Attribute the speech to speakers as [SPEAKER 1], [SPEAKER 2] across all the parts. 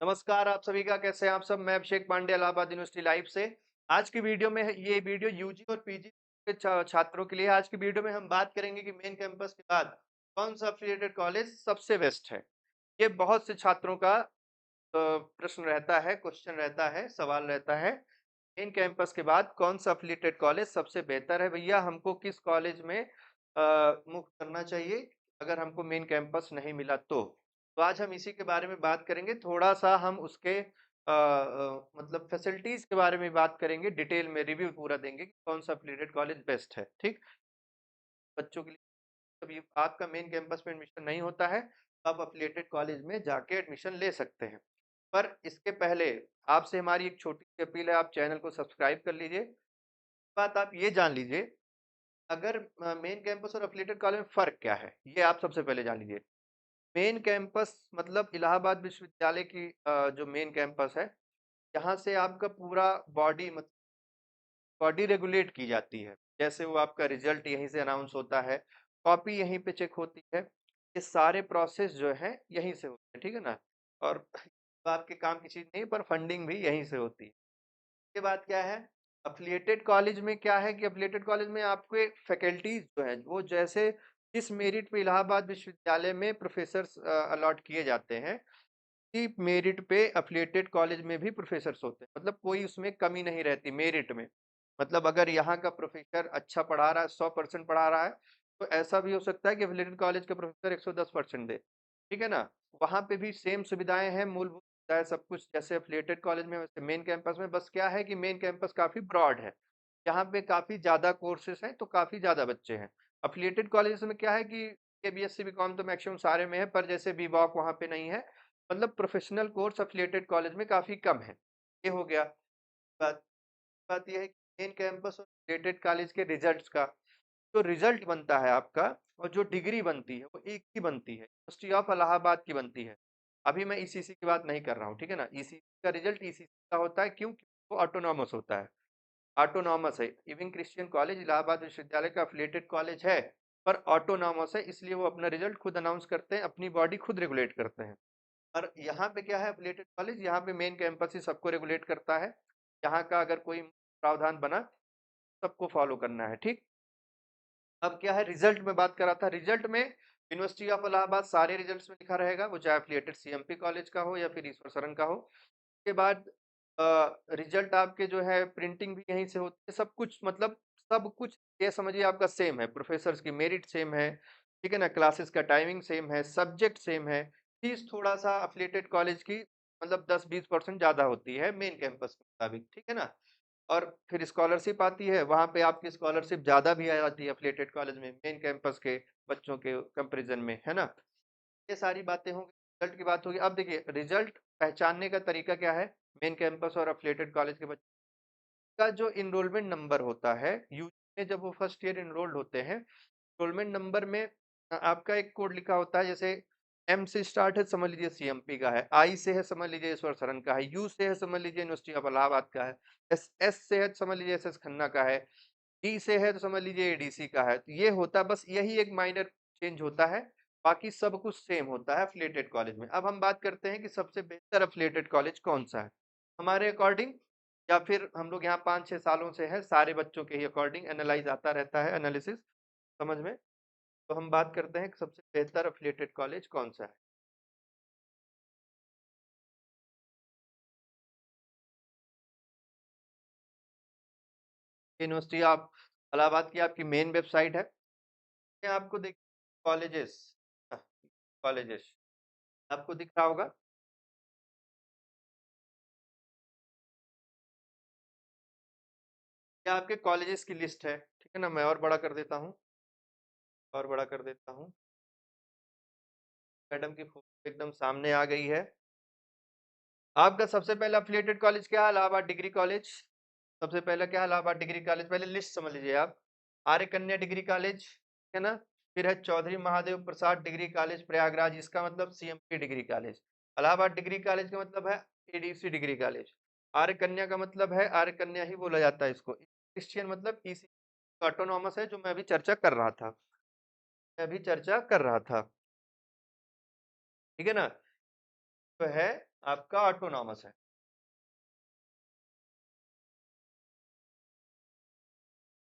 [SPEAKER 1] नमस्कार आप सभी का कैसे हैं आप सब। मैं अभिषेक पांडे इलाहाबाद यूनिवर्सिटी लाइव से। आज की वीडियो में ये वीडियो यूजी और पीजी के छात्रों के लिए। आज की वीडियो में हम बात करेंगे कि मेन कैंपस के बाद कौन सा अफिलिएटेड कॉलेज सबसे बेस्ट है। ये बहुत से छात्रों का प्रश्न रहता है, क्वेश्चन रहता है, सवाल रहता है। मेन कैंपस के बाद कौन सा अफिलिएटेड कॉलेज सबसे बेहतर है भैया, हमको किस कॉलेज में मूव करना चाहिए अगर हमको मेन कैंपस नहीं मिला तो आज हम इसी के बारे में बात करेंगे। थोड़ा सा हम उसके मतलब फैसिलिटीज के बारे में बात करेंगे, डिटेल में रिव्यू पूरा देंगे कि कौन सा अफिलिएटेड कॉलेज बेस्ट है। ठीक, बच्चों के लिए अभी आपका मेन कैंपस में एडमिशन नहीं होता है, आप अफिलिएटेड कॉलेज में जाके एडमिशन ले सकते हैं। पर इसके पहले आपसे हमारी एक छोटी सी अपील है, आप चैनल को सब्सक्राइब कर लीजिए। बात आप ये जान लीजिए, अगर मेन कैंपस और एफिलिएटेड कॉलेज में फ़र्क क्या है, ये आप सबसे पहले जान लीजिए। मेन कैंपस मतलब इलाहाबाद विश्वविद्यालय की जो मेन कैंपस है, यहाँ से आपका पूरा बॉडी रेगुलेट की जाती है। जैसे वो आपका रिजल्ट यहीं से अनाउंस होता है, कॉपी यहीं पे चेक होती है, ये सारे प्रोसेस जो है यहीं से होते हैं, ठीक है ना। और आपके काम की चीज़ नहीं, पर फंडिंग भी यहीं से होती है। के बाद क्या है, अफिलिएटेड कॉलेज में क्या है कि अफिलिएटेड कॉलेज में आपके फैकल्टीज जो है वो जैसे जिस मेरिट पे इलाहाबाद विश्वविद्यालय में प्रोफेसर अलॉट किए जाते हैं, उसी मेरिट पे अफिलिएटेड कॉलेज में भी प्रोफेसर होते हैं। मतलब कोई उसमें कमी नहीं रहती मेरिट में। मतलब अगर यहाँ का प्रोफेसर अच्छा पढ़ा रहा है, 100% पढ़ा रहा है, तो ऐसा भी हो सकता है कि अफिलिएटेड कॉलेज का प्रोफेसर 110% दे। ठीक है ना। वहाँ पे भी सेम सुविधाएं हैं, मूलभूत सुविधाएं सब कुछ जैसे अफिलिएटेड कॉलेज में वैसे मेन कैंपस में। बस क्या है कि मेन कैंपस काफी ब्रॉड है, यहाँ पे काफी ज्यादा कोर्सेज हैं तो काफी ज्यादा बच्चे हैं। अफिलिएटेड कॉलेज में क्या है कि बीएससी बीकॉम तो मैक्सिमम सारे में है, पर जैसे बीवॉक वहाँ पे नहीं है। मतलब प्रोफेशनल कोर्स अफिलिएटेड कॉलेज में काफी कम है। ये हो गया। बात बात यह है कि मेन कैंपस और रिलेटेड कॉलेज के रिजल्ट्स का जो रिजल्ट बनता है आपका, और जो डिग्री बनती है वो एक ही बनती है, यूनिवर्सिटी ऑफ इलाहाबाद की बनती है। अभी मैं ईसीसी की बात नहीं कर रहा हूँ, ठीक है ना। ईसीसी का रिजल्ट ईसीसी का होता है, क्यों? वो ऑटोनॉमस होता है, ऑटोनॉमस है। इविंग क्रिश्चियन कॉलेज इलाहाबाद विश्वविद्यालय का अफिलिएटेड कॉलेज है, पर ऑटोनॉमस है, इसलिए वो अपना रिजल्ट खुद अनाउंस करते हैं, अपनी बॉडी खुद रेगुलेट करते हैं। और यहाँ पे क्या है, अफिलिएटेड कॉलेज यहाँ पे मेन कैंपस ही सबको रेगुलेट करता है। यहाँ का अगर कोई प्रावधान बना, सबको फॉलो करना है। ठीक, अब क्या है, रिजल्ट में बात कर रहा था। रिजल्ट में यूनिवर्सिटी ऑफ इलाहाबाद सारे रिजल्ट्स में लिखा रहेगा, वो चाहे अफिलिएटेड सीएमपी कॉलेज का हो या फिर ईश्वर शरण का हो। उसके बाद रिजल्ट आपके जो है प्रिंटिंग भी यहीं से होती है, सब कुछ मतलब सब कुछ ये समझिए आपका सेम है, प्रोफेसर्स की मेरिट सेम है, ठीक है ना, क्लासेस का टाइमिंग सेम है, सब्जेक्ट सेम है। फीस थोड़ा सा अफिलिएटेड कॉलेज की मतलब 10-20% ज़्यादा होती है मेन कैंपस के मुताबिक, ठीक है ना। और फिर स्कॉलरशिप आती है, वहाँ पे आपकी स्कॉलरशिप ज़्यादा भी आ जाती है अफिलिएटेड कॉलेज में मेन कैंपस के बच्चों के कंपेरिजन में, है ना। ये सारी बातें होंगी, रिजल्ट की बात होगी। अब देखिए, रिजल्ट पहचानने का तरीका क्या है, मेन कैंपस और अफिलिएटेड कॉलेज के बच्चों का जो इनरोलमेंट नंबर होता है, यूजी में जब वो फर्स्ट ईयर इनरोल्ड होते हैं, इनरोलमेंट नंबर में आपका एक कोड लिखा होता है। जैसे एम से स्टार्ट है, समझ लीजिए सीएमपी का है, आई से है समझ लीजिए ईश्वर शरण का है, यू से है समझ लीजिए यूनिवर्सिटी ऑफ इलाहाबाद का है, एस से है समझ लीजिए एस एस खन्ना का है, डी से है तो समझ लीजिए एडीसी का है। तो ये होता है, बस यही एक माइनर चेंज होता है, बाकी सब कुछ सेम होता है अफिलिएटेड कॉलेज में। अब हम बात करते हैं कि सबसे बेहतर अफिलिएटेड कॉलेज कौन सा है हमारे अकॉर्डिंग, या फिर हम लोग यहाँ 5-6 सालों से है, सारे बच्चों के ही अकॉर्डिंग एनालाइज आता रहता है, एनालिसिस समझ में। तो हम बात करते हैं कि सबसे बेहतर अफिलिएटेड कॉलेज कौन सा है। यूनिवर्सिटी ऑफ इलाहाबाद की आपकी मेन वेबसाइट है, ये आपको देख कॉलेजेस, कॉलेजेस आपको दिख रहा होगा। ये आपके कॉलेजेस की लिस्ट है, ठीक है ना। मैं और बड़ा कर देता हूँ, और बड़ा कर देता हूँ। मैडम की फोटो एकदम सामने आ गई है। आपका सबसे पहला अफिलिएटेड कॉलेज क्या है, इलाहाबाद डिग्री कॉलेज। सबसे पहला क्या है, इलाहाबाद डिग्री कॉलेज। पहले लिस्ट समझ लीजिए आप। आर्य कन्या डिग्री कॉलेज, है ना। फिर है चौधरी महादेव प्रसाद डिग्री कॉलेज प्रयागराज, इसका मतलब CMP degree college. Allahabad degree college का मतलब है एडीसी डिग्री कॉलेज। आर्य कन्या का मतलब है, आर्य कन्या ही बोला जाता है इसको। क्रिश्चियन मतलब ईसी ऑटोनॉमस है, जो मैं अभी चर्चा कर रहा था, मैं अभी चर्चा कर रहा था, ठीक है ना। तो है आपका ऑटोनॉमस है।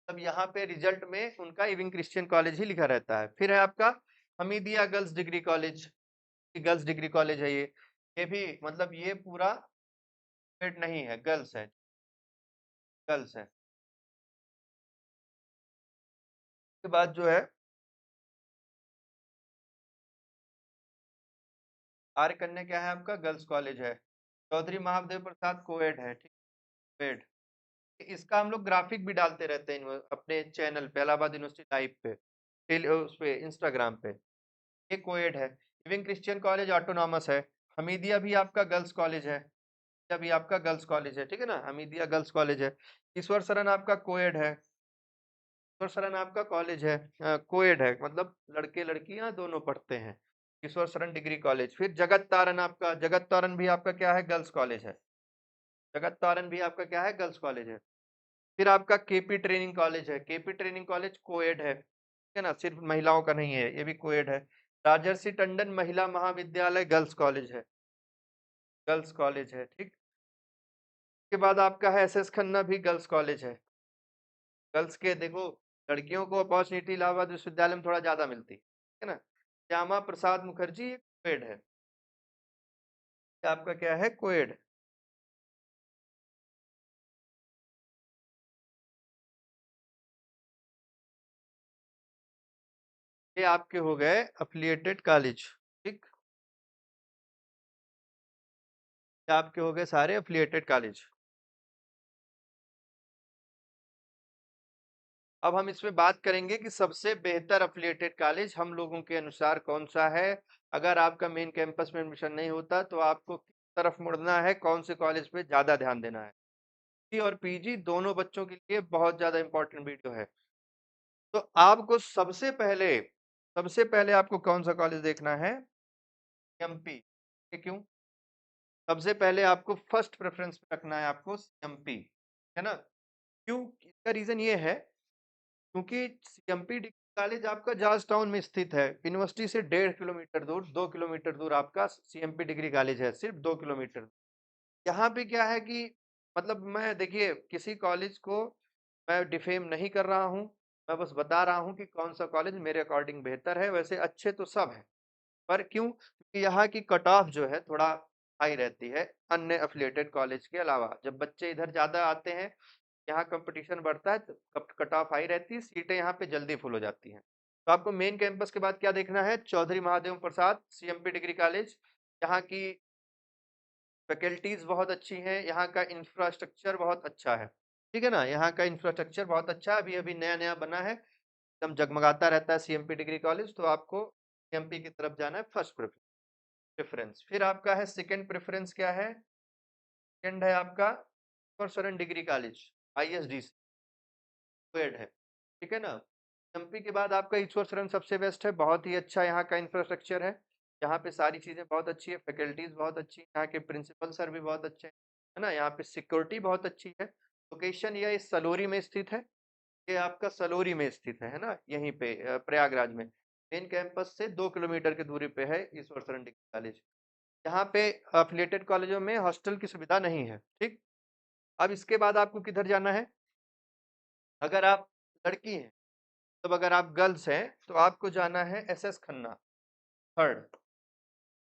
[SPEAKER 1] तब यहाँ पे रिजल्ट में उनका इविंग क्रिश्चियन कॉलेज ही लिखा रहता है। फिर है आपका Hamidia girls degree college, girls degree college है ये भी मतलब ये पूरा पेड नहीं है, गर्ल्स है, गर्ल्स है। उसके बाद जो है आर्य कन्या क्या है आपका, गर्ल्स कॉलेज है। चौधरी महादेव प्रसाद कोएड है, ठीक, कोएड। इसका हम लोग ग्राफिक भी डालते रहते हैं अपने चैनल पे, इलाहाबाद यूनिवर्सिटी लाइव पे, उस पे इंस्टाग्राम पे। ये कोएड है। इविंग क्रिश्चियन कॉलेज ऑटोनॉमस है। हमीदिया भी आपका गर्ल्स कॉलेज है, हमीदिया भी आपका गर्ल्स कॉलेज है, ठीक है ना, हमीदिया गर्ल्स कॉलेज है। ईश्वर शरण आपका कोएड है, ईश्वर शरण आपका कॉलेज है, कोएड है, मतलब लड़के लड़कियां दोनों पढ़ते हैं। ईश्वर शरण डिग्री कॉलेज। फिर जगत तारण आपका, जगत तारण भी आपका क्या है, गर्ल्स कॉलेज है। जगत तारण भी आपका क्या है, गर्ल्स कॉलेज है। फिर आपका केपी ट्रेनिंग कॉलेज है, केपी ट्रेनिंग कॉलेज कोएड है, ठीक है ना, सिर्फ महिलाओं का नहीं है, ये भी कोएड है। राजर्षि टंडन महिला महाविद्यालय गर्ल्स कॉलेज है, गर्ल्स कॉलेज है, ठीक। उसके बाद आपका है एस एस खन्ना भी गर्ल्स कॉलेज है। गर्ल्स के देखो, लड़कियों को अपॉर्चुनिटी इलाहाबाद विश्वविद्यालय में थोड़ा ज्यादा मिलती है ना। श्यामा प्रसाद मुखर्जी एक कोएड है, ये आपका क्या है, कोएड। ये आपके हो गए अफिलिएटेड कॉलेज, ठीक, ये आपके हो गए सारे अफिलिएटेड कॉलेज। अब हम इसमें बात करेंगे कि सबसे बेहतर अफिलिएटेड कॉलेज हम लोगों के अनुसार कौन सा है। अगर आपका मेन कैंपस में एडमिशन नहीं होता तो आपको किस तरफ मुड़ना है, कौन से कॉलेज पे ज्यादा ध्यान देना है। पीजी और पीजी दोनों बच्चों के लिए बहुत ज्यादा इंपॉर्टेंट वीडियो है। तो आपको सबसे पहले आपको कौन सा कॉलेज देखना है, एमपी। क्यों, सबसे पहले आपको फर्स्ट प्रेफरेंस पे रखना है आपको एमपी, है ना। क्यों, इसका रीजन ये है क्योंकि सीएमपी डिग्री कॉलेज आपका जॉर्ज टाउन में स्थित है, यूनिवर्सिटी से 1.5 किलोमीटर दूर, 2 किलोमीटर दूर आपका सीएमपी डिग्री कॉलेज है, सिर्फ 2 किलोमीटर। यहाँ पे क्या है कि मतलब मैं देखिए किसी कॉलेज को मैं डिफेम नहीं कर रहा हूँ, मैं बस बता रहा हूँ कि कौन सा कॉलेज मेरे अकॉर्डिंग बेहतर है। वैसे अच्छे तो सब है, पर क्यों, क्योंकि यहाँ की कट ऑफ जो है थोड़ा हाई रहती है अन्य एफिलिएटेड कॉलेज के अलावा। जब बच्चे इधर ज्यादा आते हैं, यहाँ कंपटीशन बढ़ता है तो कट ऑफ हाई रहती है, सीटें यहाँ पे जल्दी फुल हो जाती हैं। तो आपको मेन कैंपस के बाद क्या देखना है, Chaudhary Mahadev Prasad CMP degree college. यहाँ की फैकल्टीज बहुत अच्छी हैं, यहाँ का इंफ्रास्ट्रक्चर बहुत अच्छा है, ठीक है ना, यहाँ का इंफ्रास्ट्रक्चर बहुत अच्छा है, अभी अभी नया नया बना है, एकदम जगमगाता रहता है सीएमपी डिग्री कॉलेज। तो आपको सीएमपी की तरफ जाना है, फर्स्ट प्रेफरेंस। फिर आपका है सेकंड प्रेफरेंस, क्या है, सेकंड है आपका ईश्वर डिग्री कॉलेज, आईएसडीसी कोएड है, ठीक है ना। एमपी के बाद आपका ईश्वर शरण सबसे बेस्ट है, बहुत ही अच्छा यहाँ का इंफ्रास्ट्रक्चर है, यहाँ पे सारी चीजें बहुत अच्छी है, फैकल्टीज बहुत अच्छी है, यहाँ के प्रिंसिपल सर भी बहुत अच्छे हैं, है ना, यहाँ पे सिक्योरिटी बहुत अच्छी है। लोकेशन यह इस सलोरी में स्थित है, ये आपका सलोरी में स्थित है ना, यहीं पे प्रयागराज में। मेन कैंपस से 2 किलोमीटर की दूरी पे है ईश्वर शरण डिग्री कॉलेज। यहाँ पे अफिलिएटेड कॉलेजों में हॉस्टल की सुविधा नहीं है, ठीक। अब इसके बाद आपको किधर जाना है, अगर आप लड़की हैं, तब अगर आप गर्ल्स हैं तो आपको जाना है एस एस खन्ना थर्ड,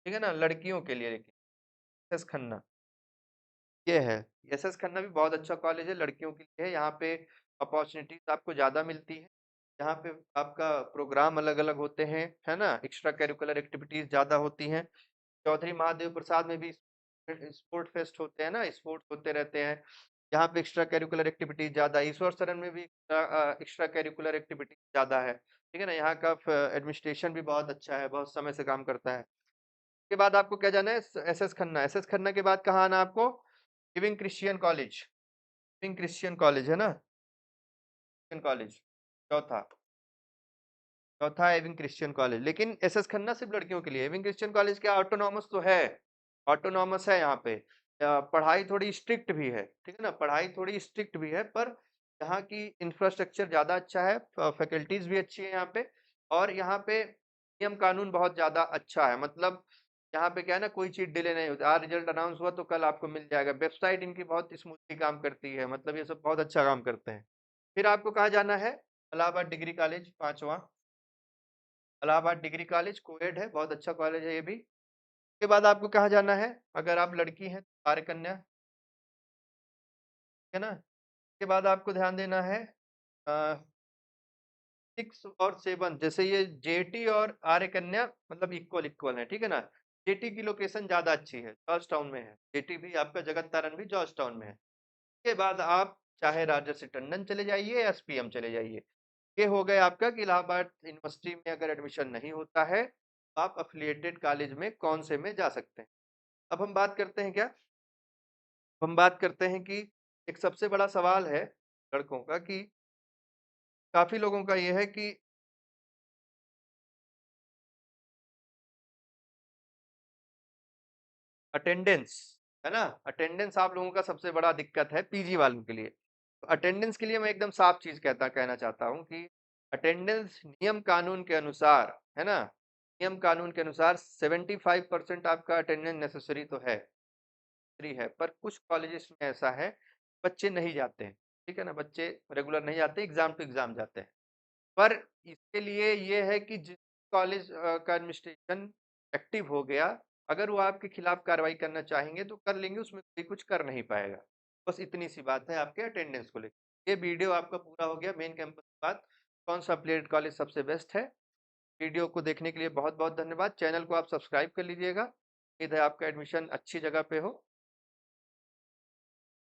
[SPEAKER 1] ठीक है ना, लड़कियों के लिए। लेकिन एस एस खन्ना ये है, एस एस खन्ना भी बहुत अच्छा कॉलेज है, लड़कियों के लिए है। यहाँ पे अपॉर्चुनिटीज आपको ज़्यादा मिलती है, यहाँ पे आपका प्रोग्राम अलग अलग होते हैं, है ना, एक्स्ट्रा करिकुलर एक्टिविटीज ज़्यादा होती हैं। चौधरी महादेव प्रसाद में भी स्पोर्ट फेस्ट होते हैं ना, स्पोर्ट्स होते रहते हैं, यहाँ पे एक्स्ट्रा करिकुलर एक्टिविटीज ज़्यादा है। ईश्वर शरण में भी एक्स्ट्रा करिकुलर एक्टिविटीज ज़्यादा है, ठीक है ना। यहाँ का एडमिनिस्ट्रेशन भी बहुत अच्छा है, बहुत समय से काम करता है। उसके बाद आपको क्या जाना है, S S Khanna. S S Khanna के बाद कहाँ आना है आपको, living Christian college, living Christian college है ना, क्रिश्चियन कॉलेज चौथा, चौथा है एविंग क्रिश्चियन कॉलेज। लेकिन एस एस खन्ना सिर्फ लड़कियों के लिए, एविंग क्रिश्चियन कॉलेज क्या ऑटोनॉमस तो है, ऑटोनॉमस है यहाँ पे। पढ़ाई थोड़ी स्ट्रिक्ट भी है, ठीक है ना, पढ़ाई थोड़ी स्ट्रिक्ट भी है, पर यहाँ की इंफ्रास्ट्रक्चर ज़्यादा अच्छा है, फैकल्टीज भी अच्छी है यहाँ पे, और यहाँ पे नियम कानून बहुत ज़्यादा अच्छा है। मतलब यहाँ पे क्या है ना, कोई चीज डिले नहीं होती। आज रिजल्ट अनाउंस हुआ तो कल आपको मिल जाएगा। वेबसाइट इनकी बहुत स्मूथली काम करती है, मतलब ये सब बहुत अच्छा काम करते हैं। फिर आपको कहाँ जाना है? इलाहाबाद डिग्री कॉलेज, पांचवा। इलाहाबाद डिग्री कॉलेज कोएड है, बहुत अच्छा कॉलेज है ये भी। उसके बाद आपको कहाँ जाना है? अगर आप लड़की हैं तो आर्य कन्या, है ना। उसके बाद आपको ध्यान देना है 6 और 7, जैसे ये जेटी और आर्य कन्या मतलब इक्वल इक्वल है, ठीक है ना। जेटी की लोकेशन ज्यादा अच्छी है, जॉर्ज टाउन में है। जेटी भी आपका, जगत तारण भी जॉर्ज टाउन में है। उसके बाद आप चाहे राजर्षि टंडन चले जाइए या एसपीएम चले जाइए। ये हो गए आपका कि इलाहाबाद यूनिवर्सिटी में अगर एडमिशन नहीं होता है तो आप अफिलिएटेड कॉलेज में कौन से में जा सकते हैं। अब हम बात करते हैं क्या, हम बात करते हैं कि एक सबसे बड़ा सवाल है लड़कों का कि काफी लोगों का ये है कि अटेंडेंस, है ना। अटेंडेंस आप लोगों का सबसे बड़ा दिक्कत है पीजी वालों के लिए। तो अटेंडेंस के लिए मैं एकदम साफ चीज कहना चाहता हूँ कि अटेंडेंस नियम कानून के अनुसार, है ना, नियम कानून के अनुसार 75% आपका अटेंडेंस नेसेसरी तो है, फ्री है। पर कुछ कॉलेजेस में ऐसा है बच्चे नहीं जाते हैं, ठीक है ना, बच्चे रेगुलर नहीं जाते, एग्जाम टू एग्जाम जाते हैं। पर इसके लिए ये है कि जिस कॉलेज का एडमिनिस्ट्रेशन एक्टिव हो गया, अगर वो आपके खिलाफ कार्रवाई करना चाहेंगे तो कर लेंगे, उसमें कोई कुछ कर नहीं पाएगा। बस इतनी सी बात है आपके अटेंडेंस को लेकर। ये वीडियो आपका पूरा हो गया मेन कैंपस की बात, कौन सा अफिलिएटेड कॉलेज सबसे बेस्ट है। वीडियो को देखने के लिए बहुत बहुत धन्यवाद। चैनल को आप सब्सक्राइब कर लीजिएगा। उम्मीद है आपका एडमिशन अच्छी जगह पे हो।